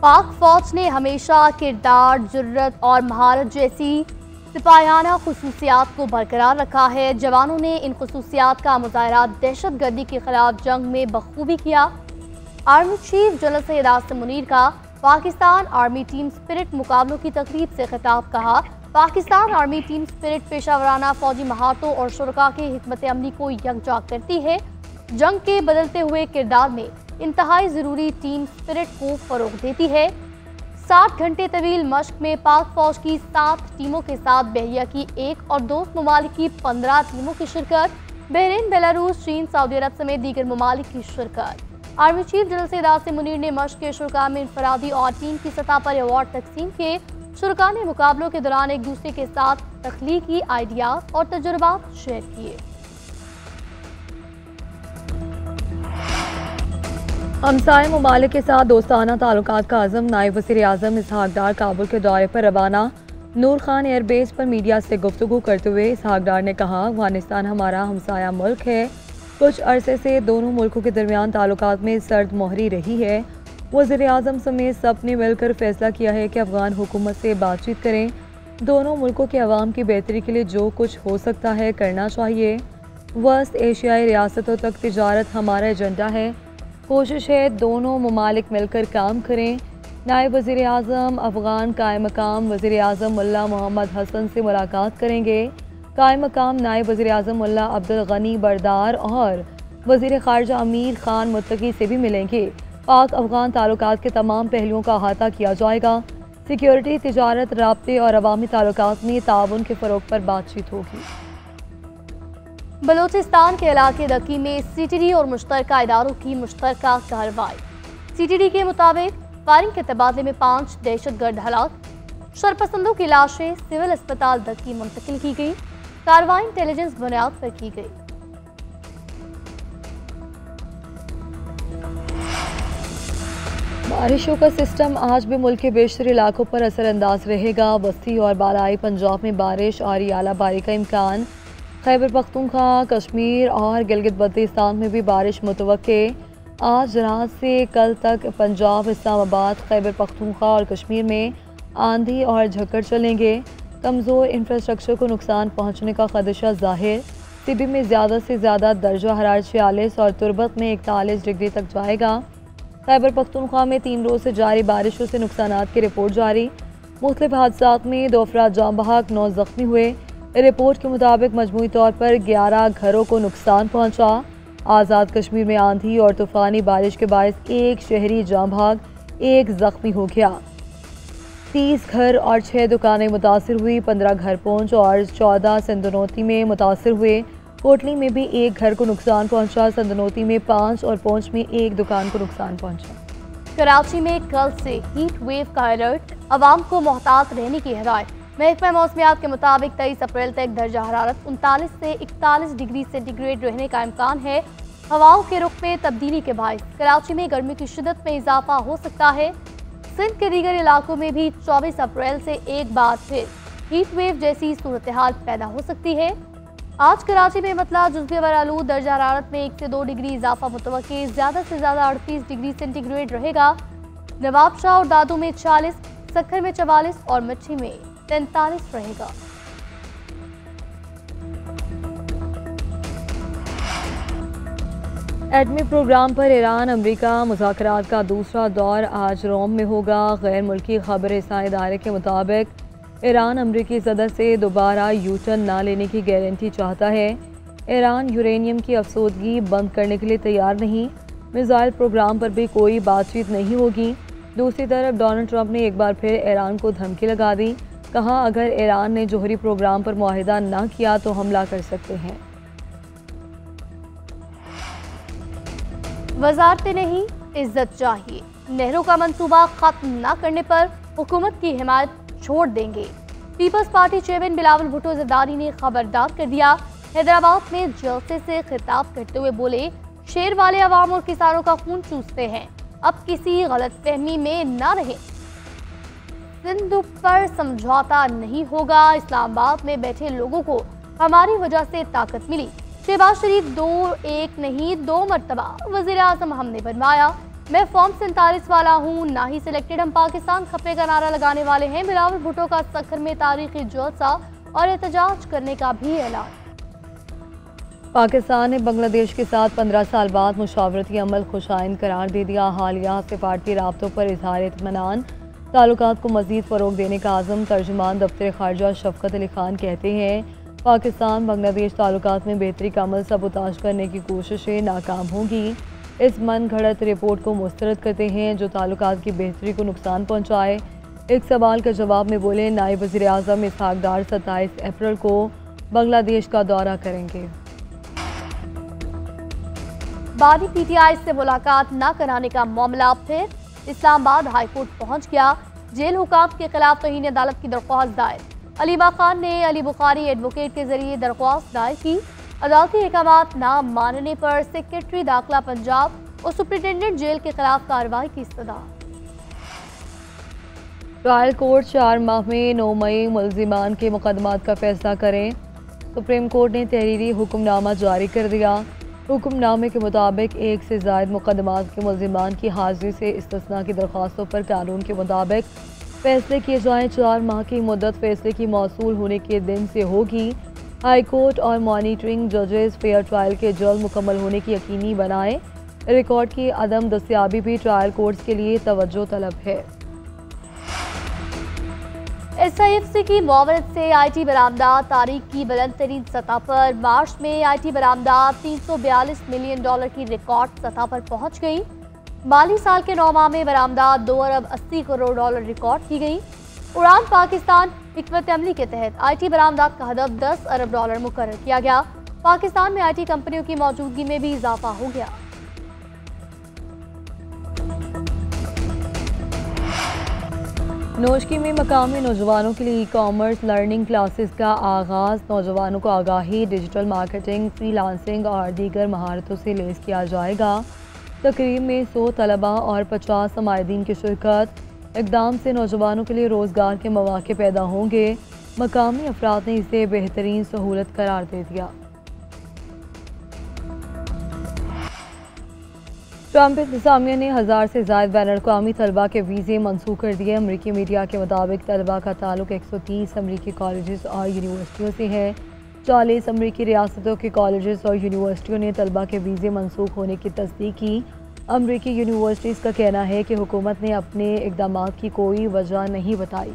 पाक फौज ने हमेशा किरदार, जुर्रत और महारत जैसी सिपाहियाना खुसूसियात को बरकरार रखा है। जवानों ने इन खुसूसियात का मुजाहरा दहशत गर्दी के खिलाफ जंग में बखूबी किया। Army chief general Syed Asim Munir का पाकिस्तान आर्मी टीम स्पिरिट मुकाबलों की तकरीब से खिताब। कहा, पाकिस्तान आर्मी टीम स्पिरिट पेशावराना फौजी महारतों और शुरका की हिकमत अमली को यकजा करती है। जंग के बदलते हुए किरदार में इंतहाई ज़रूरी टीम स्पिरिट को फ़रोग़ देती है। 60 घंटे तवील मश्क में पाक फौज की 7 टीमों के साथ बहरिया की 1 और दोस्त ममालिक की 15 टीमों की शिरकत। बहरीन, बेलारूस, चीन, सऊदी अरब समेत दीगर ममालिक की शिरकत। Army chief general Syed Asim Munir ने मश्क के शुरका में इनफरादी और टीम की सतह पर अवार्ड तकसीम किए। शुरका ने मुकाबलों के दौरान एक दूसरे के साथ तख्लीकी आइडियाज और तजुर्बात शेयर किए। हमसाये ममालिक के साथ दोस्ताना ताल्लुकात का अज़म। नायब वज़ीर आज़म इसहाक डार काबुल के दौरे पर रवाना। नूर खान एयरबेस पर मीडिया से गुफ्तगू करते हुए इसहाक डार ने कहा, अफगानिस्तान हमारा हमसाया मुल्क है। कुछ अरसे से दोनों मुल्कों के दरमियान ताल्लुकात में सर्द मोहरी रही है। वज़ीर आज़म समेत सब ने मिलकर फैसला किया है कि अफगान हुकूमत से बातचीत करें। दोनों मुल्कों के अवाम की बेहतरी के लिए जो कुछ हो सकता है करना चाहिए। वस्त एशियाई रियासतों तक तिजारत हमारा एजेंडा है। कोशिश है दोनों ममालिक मिलकर काम करें। नायब वज़ीर आज़म अफ़गान कायम मकाम वज़ीर आज़म मुल्ला मोहम्मद हसन से मुलाकात करेंगे। कायम मकाम नायब वज़ीर आज़म मुल्ला अब्दुल गनी बरदार और वज़ीर ख़ारजा अमीर खान मुत्तकी से भी मिलेंगे। पाक अफ़गान ताल्लुकात के तमाम पहलुओं का अहाता किया जाएगा। सिक्योरिटी, तिजारत, राब्ते और अवामी ताल्लुकात में ताउन के फ़रोग़ पर बातचीत होगी। बलूचिस्तान के इलाके दक्की में सीटीडी और मुश्तरका इदारों की मुश्तरका कार्रवाई। सीटीडी के मुताबिक फायरिंग के तबादले में 5 दहशतगर्द हलाक। शरपसंदों की लाशें सिविल अस्पताल दक्की मुंतकिल की गई। कार्रवाई इंटेलिजेंस बुनियाद पर की गई। बारिशों का सिस्टम आज भी मुल्क के बेशतर इलाकों पर असरअंदाज रहेगा। वस्ती और बालाई पंजाब में बारिश और आलाबारी का इम्कान। खैबर पख्तूनख्वा, कश्मीर और गिलगित बल्तिस्तान में भी बारिश मुतवक्के। आज रात से कल तक पंजाब, इस्लामाबाद, खैबर पख्तूनख्वा और कश्मीर में आंधी और झक्कड़ चलेंगे। कमज़ोर इंफ्रास्ट्रक्चर को नुकसान पहुँचने का खदशा ज़ाहिर। सिबी में ज़्यादा से ज़्यादा दर्जा हरारत 46 और तुरबत में 41 डिग्री तक जाएगा। खैबर पख्तूनख्वा में 3 रोज़ से जारी बारिशों से नुकसानात की रिपोर्ट जारी। मुख्तलिफ हादसात में 2 अफराद जाँ बहक, 9 ज़ख्मी हुए। रिपोर्ट के मुताबिक मजमूई तौर पर 11 घरों को नुकसान पहुँचा। आज़ाद कश्मीर में आंधी और तूफ़ानी बारिश के बायस 1 शहरी जाँ बहक, 1 ज़ख्मी हो गया। 30 घर और 6 दुकानें मुतासिर हुई। 15 घर पहुँच और 14 संदनौती में मुतासिर हुए। कोटली में भी 1 घर को नुकसान पहुँचा। संदनौती में 5 और पहुँच में 1 दुकान को नुकसान पहुँचा। कराची में कल से हीट वेव का अलर्ट। अवाम को मोहतात रहने की हिदायत। महकमा मौसमियात के मुताबिक 23 अप्रैल तक दर्जा हरारत 39 से 41 डिग्री सेंटीग्रेड रहने का इम्कान है। हवाओं के रुख में तब्दीली के बायस कराची में गर्मी की शिद्दत में इजाफा हो सकता है। सिंध के दीगर इलाकों में भी 24 अप्रैल से एक बार फिर हीट वेव जैसी सूरत हाल पैदा हो सकती है। आज कराची में मतला जुज़वी वरालूद दर्जा हरारत में 1 से 2 डिग्री इजाफा मुतवक्के। ज़्यादा से ज़्यादा 38 डिग्री सेंटीग्रेड रहेगा। नवाबशाह और दादू में 40, सक्खर में 44 और मच्छी में 43 रहेगा। एटमी प्रोग्राम पर ईरान अमेरिका मुज़ाकरात का दूसरा दौर आज रोम में होगा। गैर मुल्की खबर रसां इदारे के मुताबिक ईरान अमेरिकी सदर से दोबारा यू टर्न ना लेने की गारंटी चाहता है। ईरान यूरेनियम की अफसोदगी बंद करने के लिए तैयार नहीं। मिसाइल प्रोग्राम पर भी कोई बातचीत नहीं होगी। दूसरी तरफ डोनाल्ड ट्रंप ने एक बार फिर ईरान को धमकी लगा दी। कहा, अगर ईरान ने जोहरी प्रोग्राम पर मुआहिदा ना किया तो हमला कर सकते हैं। वजारतें नहीं, इज्जत चाहिए। नेहरू का मंसूबा खत्म न करने पर हुकूमत की हिमायत छोड़ देंगे। People's party chairman Bilawal Bhutto Zardari ने खबरदार कर दिया। हैदराबाद में जलसे से खिताब करते हुए बोले, शेर वाले अवाम और किसानों का खून चूसते हैं, अब किसी गलतफहमी में न रहे। सिंध पर समझौता नहीं होगा। इस्लामाबाद में बैठे लोगों को हमारी वजह से ताकत मिली। शहबाज शरीफ 1 नहीं 2 मरतबा वज़ीर आज़म हमने बनवाया। मैं फॉर्म 47 वाला हूँ, ना ही सिलेक्टेड, हम पाकिस्तान खपे का नारा लगाने वाले हैं। बिलावल भुट्टो का सक्खर में तारीखी जलसा और एहतजाज करने का भी ऐलान। पाकिस्तान ने बांग्लादेश के साथ 15 साल बाद मुशावरती अमल खुशाइन करार दे दिया। हालिया सिफारती राब्तों पर इजहार इत्मीनान, ताल्लुकात को मजीद फ़रोग देने का आज़म। तर्जुमान दफ्तर खारजा शफकत अली खान कहते हैं, पाकिस्तान बांग्लादेश ताल्लुकात में बेहतरी का अमल सबूताज करने की कोशिशें नाकाम होंगी। इस मन घड़त रिपोर्ट को मुस्तरद करते हैं जो ताल्लुकात की बेहतरी को नुकसान पहुँचाए। एक सवाल का जवाब में बोले, नायब वज़ीर आज़म इसहाक डार 27 अप्रैल को बांग्लादेश का दौरा करेंगे। बानी पीटीआई से मुलाकात न कराने का मामला फिर इस्लामाबाद हाईकोर्ट पहुंच गया। जेल हुकाम के खिलाफ तौहीन अदालत की दरख्वास्त दायर। अलीमा खान ने अली बुखारी एडवोकेट के जरिए दरख्वास्त दायर की। अदालती अहकामात न मानने पर सेक्रेटरी दाखिला पंजाब और सुप्रिंटेंडेंट जेल के खिलाफ कार्रवाई की इस्तदा। ट्रायल कोर्ट 4 माह में 9 मई मुलजिमान के मुकदमात का फैसला करें। सुप्रीम कोर्ट ने तहरीरी हुक्मनामा जारी कर दिया। हुक्मनामे के मुताबिक 1 से ज़ायद मुकदमात के मुलजिमान की हाजिरी से इस्तिस्ना की दरख्वास्तों पर कानून के मुताबिक फैसले किए जाएँ। 4 माह की मुद्दत फैसले की मौसूल होने के दिन से होगी। हाई कोर्ट और मॉनिटरिंग जजेस फेयर ट्रायल के जल्द मुकम्मल होने की यकीनी बनाए। रिकॉर्ड की अदम दस्तियाबी भी ट्रायल कोर्ट्स के लिए तवज्जो तलब है। SIFC की मुआवनत से IT बरामदात तारीख की बुलंद तरीन सतह पर। मार्च में IT बरामदात $342 मिलियन की रिकॉर्ड सतह पर पहुंच गई। माली साल के 9 माह में बरामदात $2 अरब 80 करोड़ रिकॉर्ड की गई। उड़ान पाकिस्तान हिकमत अमली के तहत IT बरामदात का हदफ $10 अरब मुकर्रर किया गया। पाकिस्तान में IT कंपनियों की मौजूदगी में भी इजाफा हो गया। नोशकी में मकामी नौजवानों के लिए ई-कॉमर्स लर्निंग क्लासेस का आगाज़। नौजवानों को आगाही, डिजिटल मार्केटिंग, फ्रीलांसिंग और दीगर महारतों से लैस किया जाएगा। तकरीब में 100 तलबा और 50 समाइदीन की शिरकत। इक़दाम से नौजवानों के लिए रोज़गार के मौक़े पैदा होंगे। मकामी अफराद ने इसे बेहतरीन सहूलत करार दे दिया। ट्रंप इंतज़ामिया ने 1000 से ज़ायद बैनुल-अक़वामी तलबा के वीज़े मनसूख कर दिए। अमरीकी मीडिया के मुताबिक तलबा का ताल्लुक 130 अमरीकी कॉलेजेस और यूनिवर्सिटियों से है। 40 अमरीकी रियासतों के कॉलेजेस और यूनिवर्सिटियों ने तलबा के वीज़े मनसूख होने की तस्दीक की। अमरीकी यूनिवर्सिटीज़ का कहना है कि हुकूमत ने अपने इक़दामात की कोई वजह नहीं बताई।